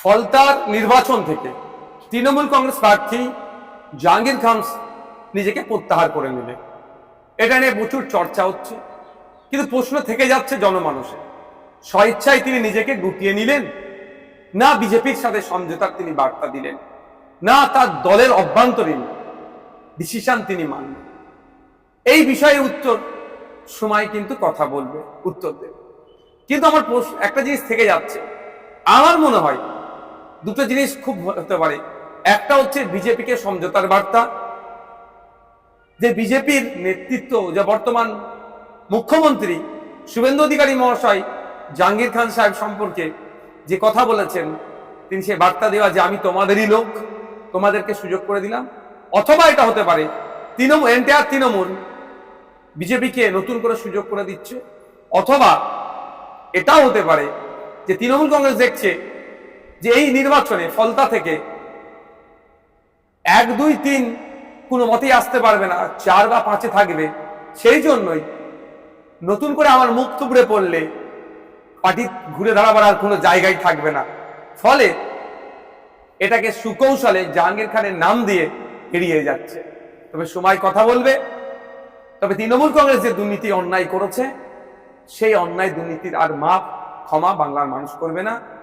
ফলতার নির্বাচন থেকে তৃণমূল কংগ্রেস প্রার্থী জাহাঙ্গীর খান নিজেকে প্রত্যাহার করে নিলেন। এটা নিয়ে প্রচুর চর্চা হচ্ছে, কিন্তু প্রশ্ন থেকে যাচ্ছে জনমানসে, স্বেচ্ছায় তিনি নিজেকে গুটিয়ে নিলেন, না বিজেপির সাথে সমঝোতার তিনি বার্তা দিলেন, না তার দলের অভ্যন্তরীণ ডিসিশন তিনি মানলেন। এই বিষয়ে উত্তর সময় কিন্তু কথা বলবে, উত্তর দেবে। কিন্তু আমার একটা জিনিস থেকে যাচ্ছে, আমার মনে হয় দুটো জিনিস খুব হতে পারে। একটা হচ্ছে বিজেপিকে সমঝোতার বার্তা, যে বিজেপির নেতৃত্ব, যে বর্তমান মুখ্যমন্ত্রী শুভেন্দু অধিকারী মহাশয় জাহাঙ্গীর খান সাহেব সম্পর্কে যে কথা বলেছেন, তিনি সে বার্তা দেওয়া যে আমি তোমাদেরই লোক, তোমাদেরকে সুযোগ করে দিলাম। অথবা এটা হতে পারে এন্টায়ার তৃণমূল বিজেপিকে নতুন করে সুযোগ করে দিচ্ছে। অথবা এটাও হতে পারে যে তৃণমূল কংগ্রেস দেখছে যে এই নির্বাচনে ফলতা থেকে 1, 2, 3 কোনো মতেই আসতে পারবে না, 4 বা 5-এ থাকবে। সেই জন্যই নতুন করে আমার মুখ থুবড়ে পড়লে পার্টি ঘুরে দাঁড়াবার আর কোনো জায়গায় থাকবে না। ফলে এটাকে সুকৌশলে জাহাঙ্গীর খানের নাম দিয়ে এড়িয়ে যাচ্ছে। তবে সময় কথা বলবে। তবে তৃণমূল কংগ্রেস যে দুর্নীতি অন্যায় করেছে, সেই অন্যায় দুর্নীতির আর মাপ ক্ষমা বাংলার মানুষ করবে না।